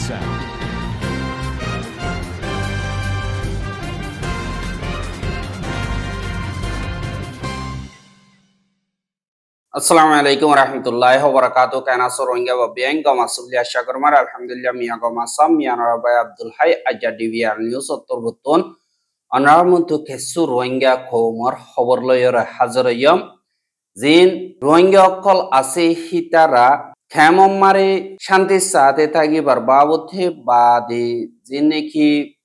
sound. Assalamualaikum warahmatullahi wabarakatuh. Kana soronga babiang gama sublia syakurmar alhamdulillah miya gama sam miya narabai Abdul Hai aja DVR news otorbutun anar muntu kesu rohingya khomor khobor loyora hazarayam zin rohingya kol ase hitara khamom mare shanti sate thagibar babothe bade jineki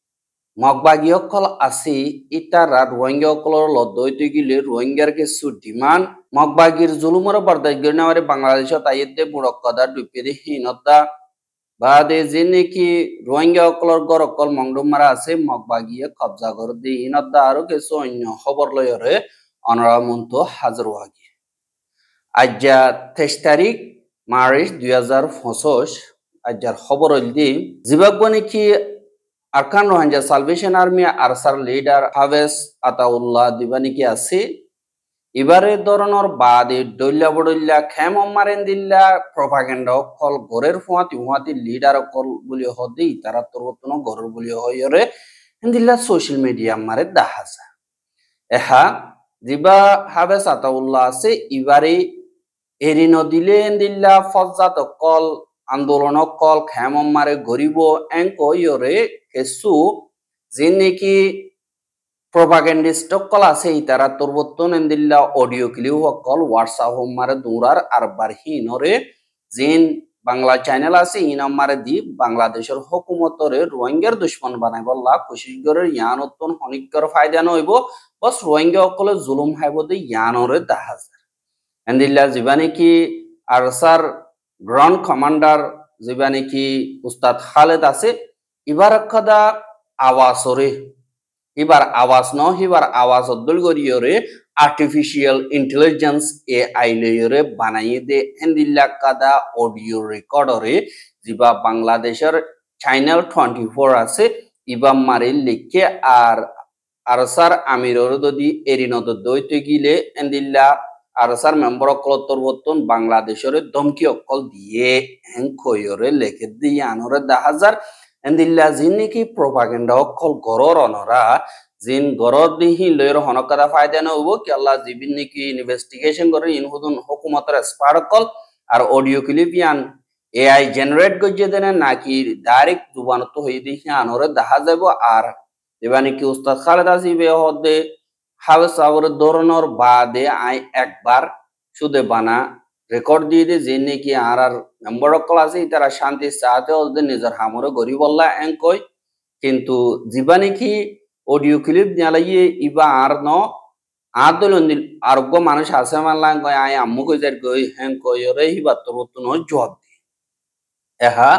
Magbagio kol asi itara rohingya kolor lodoi gile rohingyar ke su demand Magbagir zulumor bardaj girnaware Bangladesh tayedde burokkada dupede hinodda bade jineki rohingya kolor gorokol mangdumara ase Magbagiye qabza gordi hinodda aro kesu onyo khobor loyore onara muntu hazır wagi ajja 23 তারিখ March 2025 ajjar khobor oldi jibagboni ki Arkan Rohingya Salvation Army Arsar leader Haves Ataullah Dibaniki ase ibare doronor bade dolla bodolla khemom marendilla propaganda kol gorer fuati leader kol buli hodi tara torotno goror buli hoyore endilla social media mare dahasa eha diba Haves Ataullah ase ibare erino dile endilla fojjat kol আন্দোলনক call খেমম মারে গরিব এঙ্ক ইয়রে কেসু জিনেকি প্রপাগেন্ডিস্ট call আছে ইতারা তরবতন এন্দিল্লা audio clue call WhatsApp মারে দুরার আরবার হিনরে জিন Bangla channel আছে ইনাম মারে দি বাংলাদেশের হুকুমতরে রোহিঙ্গার দুশমন বানাই বল্লা কোশিশ করে ইয়ানতন হনিকর ফায়দা নইব বস রোহিঙ্গা কল জুলুম হাইবদে ইয়ানরে দাহাজ এন্দিল্লা জীবানি কি আরসার গ্রাউন্ড কমান্ডার যেবানি কি উস্তাদ খালেদ আছে এবার কদা আওয়াজরে এবার আওয়াজ ন এবার আওয়াজ অদ্দুল গরিয়রে আর্টিফিশিয়াল ইন্টেলিজেন্স এআই লেয়রে বানাইয়ে দে এন্দিল্লা কদা অডিও রেকর্ডরে জিবা বাংলাদেশের চ্যানেল 24 আছে ইবা মারি লিখে আর আরসার আমিরর যদি এরিনত দইতে গিলে এন্দিল্লা আরসার মেম্বার কলতর বর্তন বাংলাদেশের ধমকি অকল দিয়ে হেঙ্কয়রে লেখে দিয়ে আনরে 10,000 এন্দিল্লা জিনিকি প্রপাগেন্ডা অকল গরর অনরা জিন গরর দিহি লয়ের হনকাদা ফায়দা নব কি আল্লাহ জিবিন নিকি ইনভেস্টিগেশন করে ইনহুদুন হুকুমতের স্পারকল আর অডিও ক্লিপ ইয়ান এআই জেনারেট গজে দেনে নাকি ডাইরেক্ট জুবানত হই দিহি আনরে 10,000 আর এবানি কি উস্তাদ খালেদ আসিবে হদে হাওস আবর ধরনের বাদে আই একবার সুদে বানা রেকর্ড দিয়ে দে যে নাকি আর মেম্বার কল আছে তারা শান্তি চাতে ওদের নিজের হামরে গরিবল্লা এঙ্কই কিন্তু জীবানি কি অডিও ক্লিপ দিয়ালাইয়ে ইবা আর ন আদলন্দিল আরোগ্য মানুষ আছে মানলা কয় আই আম্মু কই যার কই হেন কইরে হিবা তরতুন জবাব দি এহা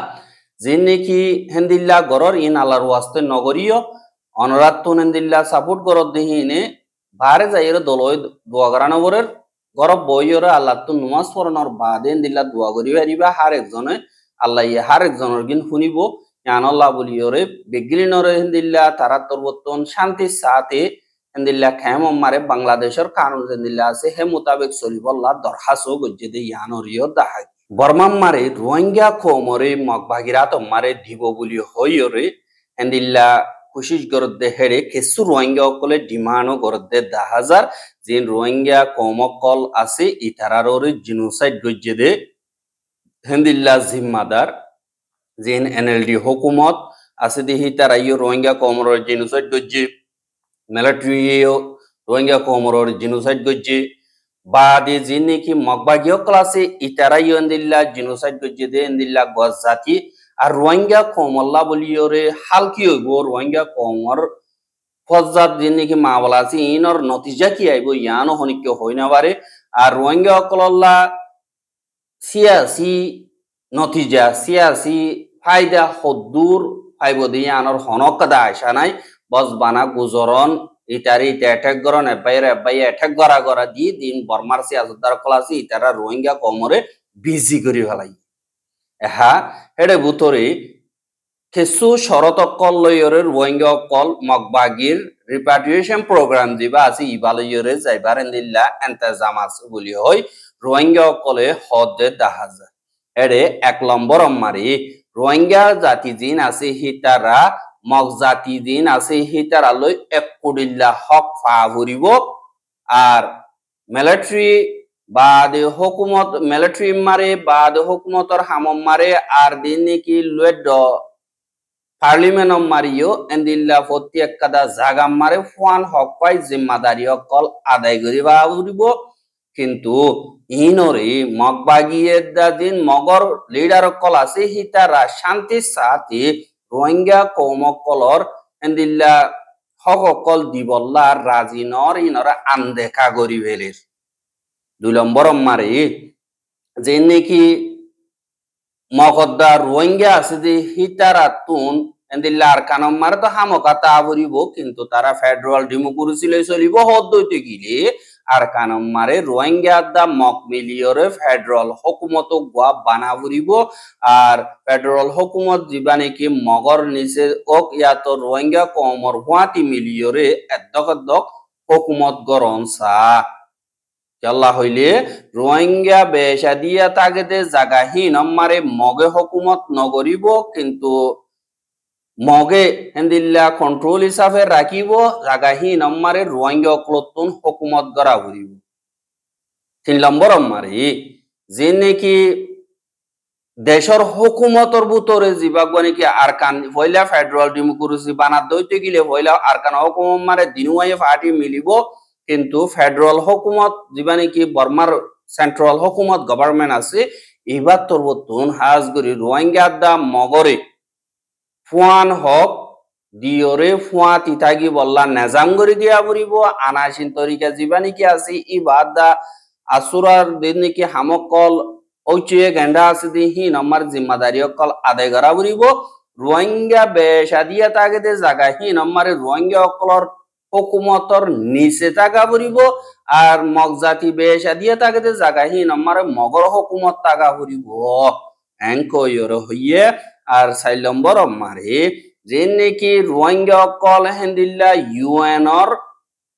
যে নাকি হেন্দিল্লা গরর ইন আল্লাহর ওয়াস্তে নগরীয় অনরাত তুনেন্দিল্লা সাপোর্ট গরর দিহিনে বারে যাইরে দলয় দোয়া করানোবরের গরব বইরে আল্লাহ তো নমাজ পড়ানোর বাদে দিল্লা দোয়া করি পারিবা হার একজনে আল্লাহ হার একজনের গিন শুনিব আল্লাহ বলিওরে বেগিলিনরে হিন্দিল্লা তারা তরবতন শান্তি সাথে হিন্দিল্লা খেম মারে বাংলাদেশের কানুন হিন্দিল্লা আছে হে মোতাবেক চলিবল্লা দরখাস্ত গজ্জে দে ইয়ানরিও দাহাই বর্মাম মারে রোহিঙ্গা খোমরে মগবাগিরাত মারে দিব বলি হইরে হিন্দিল্লা কোশিশ করতে হেরে কেসু রোহিঙ্গা অকলে ডিমান্ডও করতে 10,000 জিন রোহিঙ্গা কমকল আছে ইতারাররে জিনোসাইড গজ্জে দে হেন্দিল্লা জিম্মাদার জিন এনএলডি হুকুমত আছে দি হিতারাইও রোহিঙ্গা কমরর জিনোসাইড গজ্জে মিলিটারিও রোহিঙ্গা কমরর জিনোসাইড গজ্জে বাদে জিন নাকি মগবাগিও ক্লাসে ইতারাইও হেন্দিল্লা জিনোসাইড গজ্জে দে হেন্দিল্লা গজ জাতি আর রোহিঙ্গা কমল্লা বলিওরে হালকি হইব রোহিঙ্গা কমর ফজ্জাত যে নাকি মাওলা আছে ইনর নতিজা কি আইব ইয়ানো হনিক হই না পারে আর রোহিঙ্গা অকলল্লা সিয়াসি নতিজা সিয়াসি ফায়দা হদ্দুর ফাইব দিয়ে আনর হনকাদা আয়সা নাই বস বানা গুজরন ইতারি ইটা অ্যাটাক করন এবাই অ্যাটাক করা দিয়ে দিন বর্মার সিয়াসুদ্দার কলাসি ইতারা রোহিঙ্গা কমরে বিজি করি ফেলাই এহা হেডে বুতরে কেসু শরতকল লয়রে রোহিঙ্গা কল মগবাগির রিপাট্রিয়েশন প্রোগ্রাম দিবা আছে ইবালয়রে যাইবার এন্দিল্লা এন্তেজাম আছে বলি হয় রোহিঙ্গা কলে হদে 10,000 এডে 1 নম্বর মারি রোহিঙ্গা জাতি জিন আছে হিতারা মগ জাতি জিন আছে হিতারা লৈ এক কুডিল্লা হক ফা ভরিব আর মিলিটারি বাদে হুকুমত মিলিটারি মারে বাদে হুকুমতর হামম মারে আর দিন নাকি লুয়েড পার্লিমেন্ট মারিও এন্দিল্লা প্রত্যেক কাদা জাগা মারে ফুয়ান হক পাই জিম্মাদারি অকল আদায় করিবা উড়িব কিন্তু ইনরে মগবাগিয়ে দিন মগর লিডার অকল আছে হিতারা শান্তির সাথে রোহিঙ্গা কৌমকলর এন্দিল্লা হক অকল দিবল্লা রাজি নর ইনরা আনদেখা করি ফেলের 2 নম্বর মারে যে নাকি মগদ্দা রোহিঙ্গা আছে যে হিতারা তুন এন্দিল্লা আর কানম মারে তো হামকাতা আবরিব কিন্তু তারা ফেডারেল ডেমোক্রেসি লই চলিব হদ্দইতে গিলে আর কানম মারে রোহিঙ্গা দা মক মিলিয়রে ফেডারেল হুকুমত গোয়া বানাবরিব আর ফেডারেল হুকুমত জিবানে কি মগর নিচে ওক ইয়াত রোহিঙ্গা কমর হুয়াতি মিলিয়রে এদ্দক হুকুমত গরনসা আল্লাহ হইলে রোহিঙ্গা বেশা দিয়া তাগেতে জাগাহীন আমারে মগে হুকুমত নগরিব কিন্তু মগে হেন্দিল্লা কন্ট্রোল হিসাবে রাখিব জাগাহীন আমারে রোহিঙ্গা অকলতুন হুকুমত গড়া হইব 3 নম্বর আমারে যে নাকি দেশর হুকুমতর ভিতরে জিবাগবানি কি আরকান পয়লা ফেডারেল ডেমোক্রেসি বানা দইতে গিলে পয়লা আরকান হুকুমত মারে দিনুয়ায়ে পার্টি মিলিব কিন্তু ফেডারেল হুকুমত জিবানি কি বর্মার সেন্ট্রাল হুকুমত গভর্নমেন্ট আছে এবার তোর বতুন হাজগরি রোহিঙ্গা দা মগরে ফুয়ান হক দিয়রে ফুয়া তিতাগি বললা নেজাম গরি দিয়া বরিব আনাসিন তরিকা জিবানি কি আছে ইবাদ দা আসুরার দিন নাকি হামকল ওইচে গেন্ডা আছে দি হি নম্বর জিম্মাদারি অকল আদায় করা বরিব রোহিঙ্গা বেশা দিয়া তাগেতে জায়গা হি নম্বরে রোহিঙ্গা অকলর হুকুমতর নিচে টাকা ভরিব আর মগজাতি বেশা দিয়ে তাকে জাগাহি নম্বরে মগর হুকুমত টাকা ভরিব এঙ্কয়র হইয়ে আর 4 নম্বর মারে যে নাকি রোহিঙ্গা কল হেন্দিল্লা ইউএনর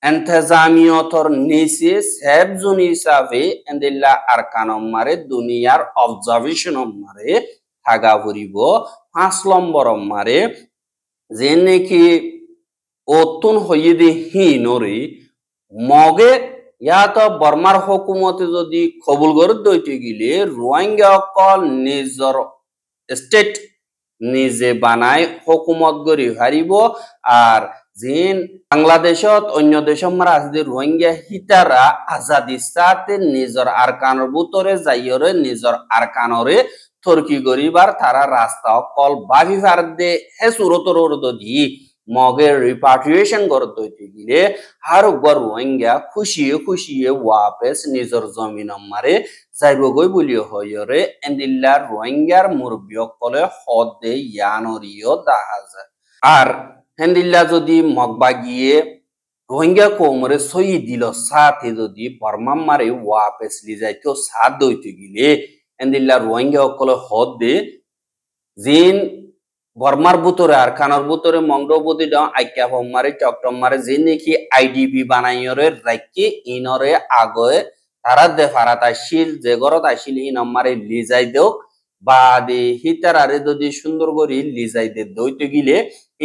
এন্তেজামিয়তর নিচে সেফ জোন হিসাবে হেন্দিল্লা আর কানম মারে দুনিয়ার অবজারভেশন মারে টাকা ভরিব 5 নম্বর মারে যে নাকি অতুন হইয়ে দি হিনরে মগে ইয়াত বর্মার হুকুমতে যদি কবুল করে দইতে গিলে রোহিঙ্গা অকল নিজর স্টেট নিজে বানায় হুকুমত গড়ি হারিব আর জিন বাংলাদেশত অন্য দেশত মারা আছে রোহিঙ্গা হিতারা আজাদি সাথে নিজর আরকানর ভিতরে যাইয়রে নিজর আরকানরে তর্কি গরিবার তারা রাস্তা অকল বাভি ফার দে হে সুরতর দি মগের রিপাট্রিয়েশন করতে হইতে গিলে আর গর রোহিঙ্গা খুশিয়ে ওয়াপেস নিজর জমিন মারে যাইব গই বলিও হইরে এন্দিল্লা রোহিঙ্গার মুরব্বী কলে হদে ইয়ানরিও দাহাজা আর হেন্দিল্লা যদি মগবা গিয়ে রোহিঙ্গা কোমরে সই দিল সাথে যদি বর্মা মারে ওয়াপেস লি যাইতো সাথ দইতে গিলে এন্দিল্লা রোহিঙ্গা কলে হদে জিন বর্মার ভিতরে আর খানার ভিতরে মংডবদি ড আইকা মারে চক্রম মারে যে নাকি আইডিপি বানাইরে রাখি ইনরে আগে তারা দে ফারাত আসিল যে গরত আসিল ই নম্বরে লিজাই দেও বা দে হিতারারে যদি সুন্দর করে লিজাই দে দইতে গিলে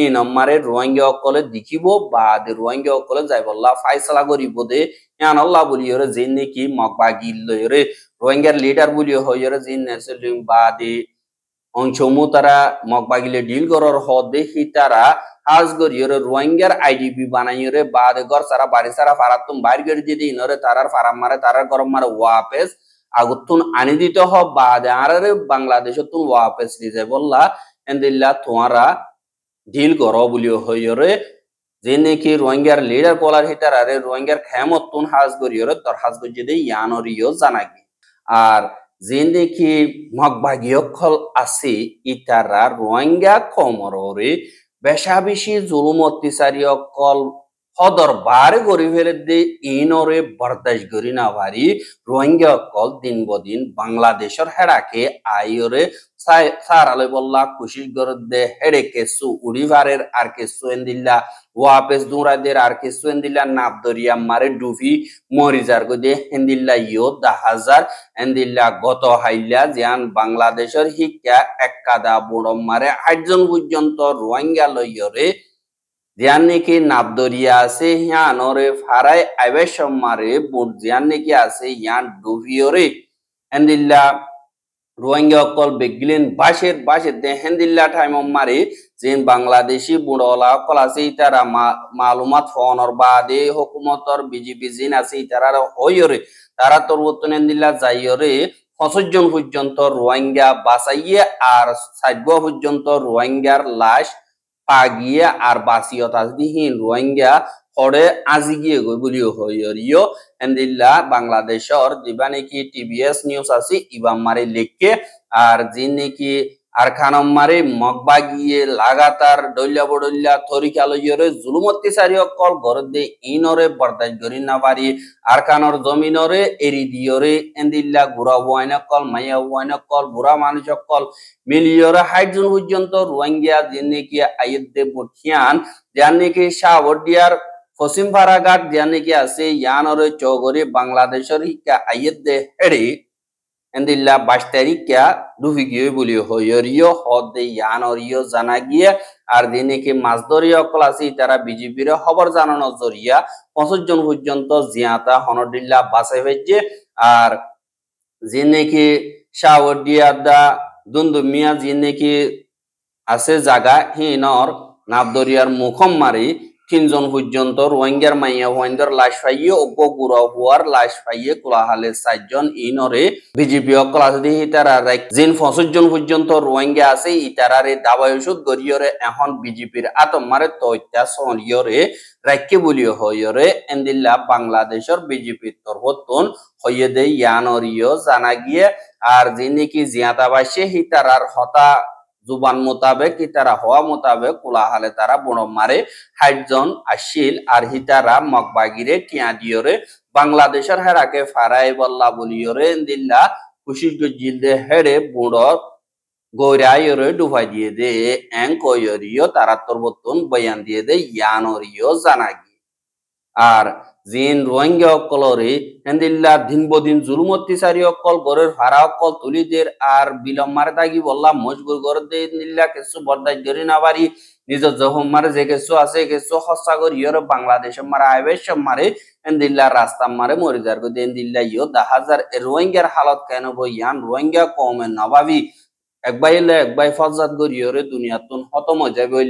ই নম্বরে রোহিঙ্গা অকলে দেখিব বা দে রোহিঙ্গা অকলে যাই বললা ফাইসলা করিব দে ইয়ান আল্লাহ বলিয়রে যে নাকি মগবা গিলরে রোহিঙ্গার লিডার বলিও হইরে জিন নেসলিম বা দে অংশমু তারা মগবাগিলে ডিল করার হদে হিতারা হাজ গরিয়রে রোহিঙ্গার আইডিপি বানাইরে বাদে গর সারা বাড়ি সারা ফারাতুম বাইর করে দিয়ে ইনরে তারার ফারাম মারে তারার গরম মারে ওয়াপেস আগুতুন আনি দিতে হ বাদে আরে বাংলাদেশ তুন ওয়াপেস লিজে বললা এন্দিল্লা তোমারা ডিল করো বলিও হইরে যে নাকি রোহিঙ্গার লিডার কলার হিতার আরে রোহিঙ্গার খেমত তুন হাজ গরিয়রে তোর হাজ গরিয়ে দিয়ে ইয়ানরিও জানাগি আর যে নাকি মগবাগিয়কল আছে ইতারা রোহিঙ্গা কমরে বেশা বেশি জুলুম অত্যাচারী অকল হদর বারে গরি ফেলে দে ইনরে বরদাস করি না পারি রোহিঙ্গা কল দিন বদিন বাংলাদেশের হেড়াকে আইরে সারালে বললা খুশি করে দে হেড়ে কেসু উড়িভারের আর কেসু এন্দিল্লা ওয়াপেস দুরাদের আর কেসু এন্দিল্লা নাবদরিয়া মারে ডুফি মরিজার গদে এন্দিল্লা ইয়ো 10,000 এন্দিল্লা গত হাইল্লা জিয়ান বাংলাদেশের হিক্কা একাদা বুড়ো মারে 8 জন পর্যন্ত রোহিঙ্গা লইয়রে জিয়ান নাকি নাবদরিয়া আছে হিয়ান ওরে ফারাই আইবে সম্মারে বুট জিয়ান নাকি আছে ইয়ান ডুভিওরে এন্দিল্লা রোহিঙ্গা অকল বেগিলেন বাসের দে হেন্দিল্লা টাইম মারে যেন বাংলাদেশি বুড়লা অকল আছে তারা মালুমাত ফোনর বাদে হুকুমতর বিজেপি জিন আছে তারা হইরে তারা তোর বর্তন হেন্দিল্লা যাইরে 65 জন পর্যন্ত রোহিঙ্গা বাঁচাইয়ে আর 60 পর্যন্ত রোহিঙ্গার লাশ পাগিয়ে আর বাসিয়ত আসদিহীন রোহিঙ্গা হরে আজি গিয়ে গই বলিও হইরিও এন্দিল্লা বাংলাদেশর দিবা নাকি টিভিএস নিউজ আছে ইবাম মারে লেখকে আর জিন নাকি আর খানম মারে মগবা গিয়ে লাগাতার ডইলা বডইলা তরিকা লইরে জুলুমতি সারি অকল ঘর দে ইনরে বরদাস করি না পারি আর খানর জমিনরে এরি দিয়রে এন্দিল্লা গুড়া ওয়াইন কল মাইয়া ওয়াইন কল বুড়া মানুষ কল মিলিয়রে 60 জন পর্যন্ত রোহিঙ্গা জিন নাকি আইদ দে বঠিয়ান যান নাকি শাহবডিয়ার পশ্চিম ফারাঘাট যান নাকি আছে ইয়ানরে চৌগরি বাংলাদেশের হিকা আইদ দে হেড়ে এন্দিল্লা 22 তারিখা ডুবি গিয়ে বলি হইরিও হদে ইয়ানরিও জানা গিয়ে আর দিনে কি মাছ ধরিয়া অকল আছে তারা বিজেপির খবর জানানোর জরিয়া 25 জন পর্যন্ত জিয়াতা হনডিল্লা বাসে ভেজে আর যে নাকি শাহওয়ার্ডিয়া দা দুন্দুমিয়া যে নাকি আছে জায়গা হিনর নাবদরিয়ার মুখম মারি 3 জন পর্যন্ত রোহিঙ্গার মাইয়া ওয়াইন্দার লাশ পাইয়ে অজ্ঞ গুড়া হওয়ার লাশ পাইয়ে কোলাহালে 4 জন ইনরে বিজেপি ক্লাস দিয়ে তারা জিন 65 জন পর্যন্ত রোহিঙ্গা আছে ইতারারে দাবাই ওষুধ গরিয়রে এখন বিজেপির আতম মারে তৈত্যা সলিয়রে রাখকে বলিও হইরে এন্দিল্লা বাংলাদেশের বিজেপির তরফতন হইয়ে দে ইয়ানরিও জানা গিয়ে আর যিনি কি জিয়াতাবাসী হিতারার হতা জুবান মোতাবেক ইতারা হওয়া মোতাবেক কোলাহালে তারা বড় মারে 60 জন আসিল আর হিতারা মগবাগিরে টিয়া দিয়রে বাংলাদেশের হেরাকে ফারাই বল্লা বলিয়রে দিল্লা খুশি জিলদে হেড়ে বুড়ো গৌরায়রে ডুবাই দিয়ে দে এং কয়রিও তারা তরবতন বয়ান দিয়ে দে ইয়ানরিও জানাগি আর জিন রোহিঙ্গা অকলরে হেন্দিল্লা দিন বদিন জুলুমতি সারি অকল গরের ভাড়া অকল তুলিদের আর বিলম মারে দাগি বললাম মজবুর গর দে নিল্লা কিছু বরদাস ধরি না পারি নিজের জহম মারে যে কিছু আছে কিছু হস্তা করি ইয়র বাংলাদেশ মারে আইবেশ মারে হেন্দিল্লা রাস্তা মারে মরিদার গো দেন দিল্লা ইয়ো 10,000 রোহিঙ্গার হালত কেন বই ইয়ান রোহিঙ্গা কমে নবাবি একবাই ফজাত গরিয়রে দুনিয়াতুন হতম যাবে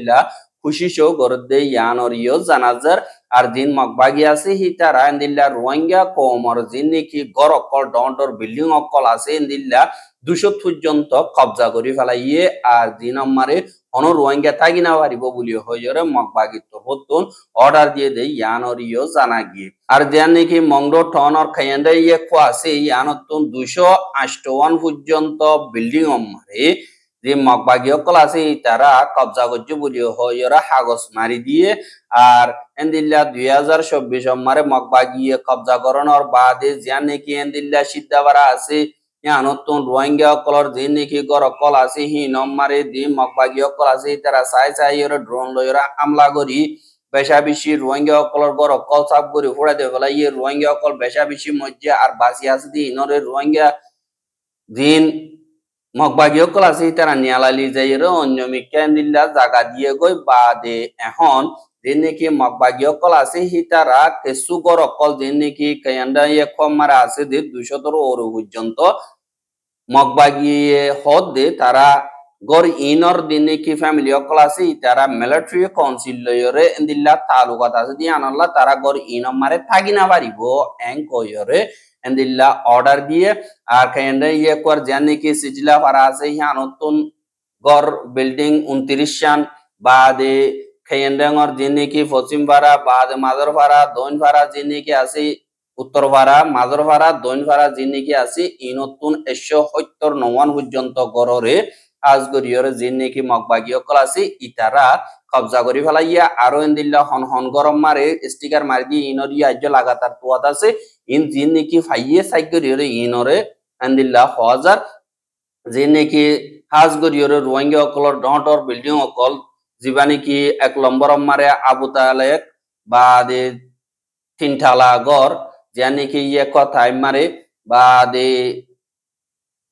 খুশি শো গরদে ইয়ানরিও জানাজার আর দিন মগবাগি আছে হিতারা এন্দিল্লা রোহিঙ্গা কমর জিন নাকি গড় অকল ডন্টর বিল্ডিং অকল আছে এন্দিল্লা 200 পর্যন্ত কবজা করি ফেলাইয়ে আর দিন আমারে অন রোহিঙ্গা থাকি না পারিব বলি হইরে মগবাগি তো হতুন অর্ডার দিয়ে দেই ইয়ানরিও জানা গিয়ে আর দেন নাকি মংডো টনর খাইয়ান্ডা ইয়ে কো আছে ইয়ানতুন 258 পর্যন্ত বিল্ডিং আমারে যে মগবাগি অকল আছে তারা কবজা করছে বলি হইরা কাগজ মারি দিয়ে আর এন্দিল্লা 2024 মারে মগবাগি কবজা করানোর বাদে জিয়ান নাকি এন্দিল্লা সিদ্ধাবারা আছে নতুন রোহিঙ্গা অকলর যে নাকি গর অকল আছে হি নম্বরে দি মগবাগি অকল আছে তারা চাই ড্রোন লইরা হামলা করি বেশা বেশি রোহিঙ্গা অকলর গর অকল সাফ করে ফুড়া দিয়ে ফেলা ইয়ে রোহিঙ্গা অকল বেশা বেশি মজ্জা আর বাসি আছে দি ইনরে রোহিঙ্গা দিন মগবাগি অকল আছে তারা নিয়ালালি যাইরে অন্য মিকান্দিল্লা জায়গা দিয়ে গই বাদে এখন যে নাকি মগবাগি অকল আছে তারা কেসু গর অকল যে নাকি কায়ান্ডা ইয়ে কম মারা আছে যে 200 ওর পর্যন্ত মগবাগি হদ দে তারা গর ইনর দিনে কি ফ্যামিলি অকল আছে তারা মিলিটারি কাউন্সিল লয়রে এন্দিল্লা তালুকাত আছে দি আনাল্লা তারা গর ইনর মারে থাকি না পারিব এং কয়রে এন্দিল্লা অর্ডার দিয়ে আর কাইন্ডা ইয়ে কর জানি কি সিজলা পারা আছে ইয়া নতুন গর বিল্ডিং 29 শান বাদে কাইন্ডাঙ্গর যিনি কি পশ্চিম পাড়া বাদে মাজার পাড়া দইন পাড়া যিনি কি আছে উত্তর পাড়া মাজার পাড়া দইন পাড়া যিনি কি আছে ই নতুন 170 পর্যন্ত গররে আজগরিয়র জিন নাকি মগবাগীয় কলাসি ইতারা কবজা করি ফেলাইয়া আরো এন্দিল্লা হন হন গরম মারে স্টিকার মারি দিয়ে ইনরিয়া আজ্য লাগাতার তোয়াত আছে ইন জিন নাকি ফাইয়ে সাইগরিয়র ইনরে এন্দিল্লা হাজার জিন নাকি হাজগরিয়র রোহিঙ্গা অকলর ডটর বিল্ডিং অকল যিবা নাকি 1 নম্বর মারে আবু তালেক বা দে তিনটালা গড় যা নাকি ইয়ে কথায় মারে বা দে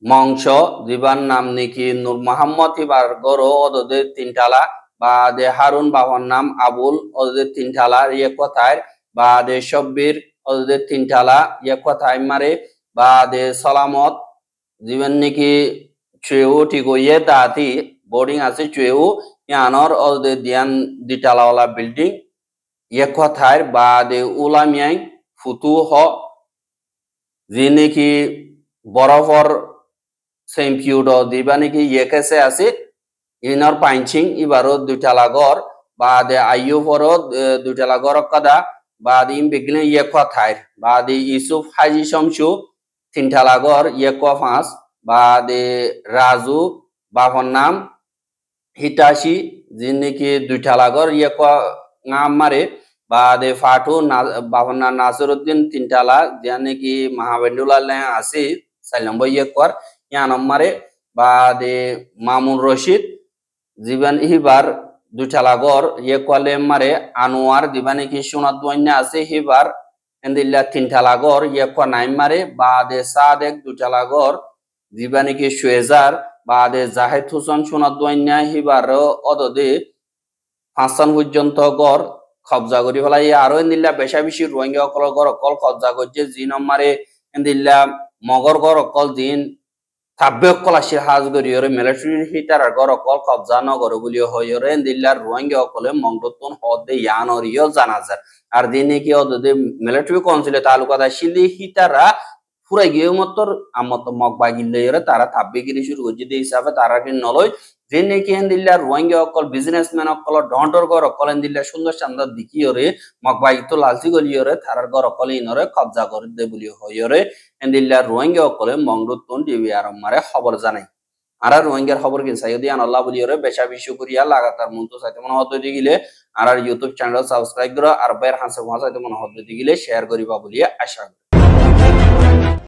মংস যিবার নাম নাকি নূর মোহাম্মদ ইবার গড় ওদের তিনটালা বা দে হারুন বাবার নাম আবুল ওদের তিনটালা ইয়ে কথায় বা দে শব্বির ওদের তিনটালা ইয়ে কথায় মারে বা দে সালামত জীবন নাকি চুয়েও ঠিক ইয়ে দাতি বোর্ডিং আছে চুয়েও ইয়ানর ওদের দিয়ান দিটালাওয়ালা বিল্ডিং ইয়ে কথায় বা দে উলামিয়াই ফুতু হ যে নাকি বরফর সেম্পিউড দিবা নাকি ইয়ে কেসে আছে ইনর পাইনচিং ইবারও দুইটালা গড় বা দে আইয়ু ফরও দুইটালা গড় কাদা বা দি ইমবিগলে ইয়ে কথায় বা দি ইউসুফ হাজি শমসু তিনটালা গড় ইয়ে ফাঁস বা দে রাজু বাবার নাম হিতাশি যে নাকি দুইটালা গড় ইয়ে নাম মারে বা দে ফাটু বাবার নাম নাসিরউদ্দিন তিনটালা যে নাকি মাহাবেন্ডুলাল আছে 4 নম্বর ইয়ে কর ইয়া নম্বরে বা দে মামুন রশিদ জীবন হিবার দুইটালা গড় ইয়ে কলে মারে আনোয়ার দিবা নাকি সোনার দোয়ান্না আছে হিবার এন্দিল্লা তিনটালা গড় ইয়ে ক নাই মারে বা দে সাদেক দুইটালা গড় দিবা নাকি সুয়েজার বা দে জাহেদ হোসেন সোনার দোয়ান্না হিবার অদদে 5 পর্যন্ত গড় কবজা করি ফেলাই আরো এন্দিল্লা বেশা বেশি রোহিঙ্গা অকল গড় অকল কবজা করছে জি নম্বরে এন্দিল্লা মগর গড় অকল দিন থাব্বে অকল আসি হাজ গরিয়রে মিলিটারি হিটার গড় অকল কবজা নগর বলি হইরে এন্দিল্লার রোহিঙ্গা অকলে মংডতন হদে ইয়ানরিও জানাজার আর দিনে কি অদে মিলিটারি কাউন্সিলে তালুকাদা শিলি হিটারা পুরাই গিয়ে মতর আমত মগবাগিলে তারা থাব্বে গিরি শুরু করছে যে হিসাবে তারা কি নলয় যে নাকি এন্দিল্লার রোহিঙ্গা অকল বিজনেসম্যান অকল ডন্টর গড় অকল এন্দিল্লা সুন্দর শানদার দিকিওরে মগবাগি তো লালচি গলিয়রে তারার গড় অকল ইনরে কবজা করে দে বলি হইরে এন্দিল্লার রোহিঙ্গা অকলে মংডতন টিভি আরম মারে খবর জানাই আর রোহিঙ্গার খবর কি সাইদি আল্লাহ বলিয়রে বেশা বিশ্ব করিয়া লাগাতার মতো সাইতে মনে হতে গিলে আর ইউটিউব চ্যানেল সাবস্ক্রাইব করো আর বাইর হাসে ভাষাতে মনে হতে গিলে শেয়ার করিবা বলিয়া আশা করি।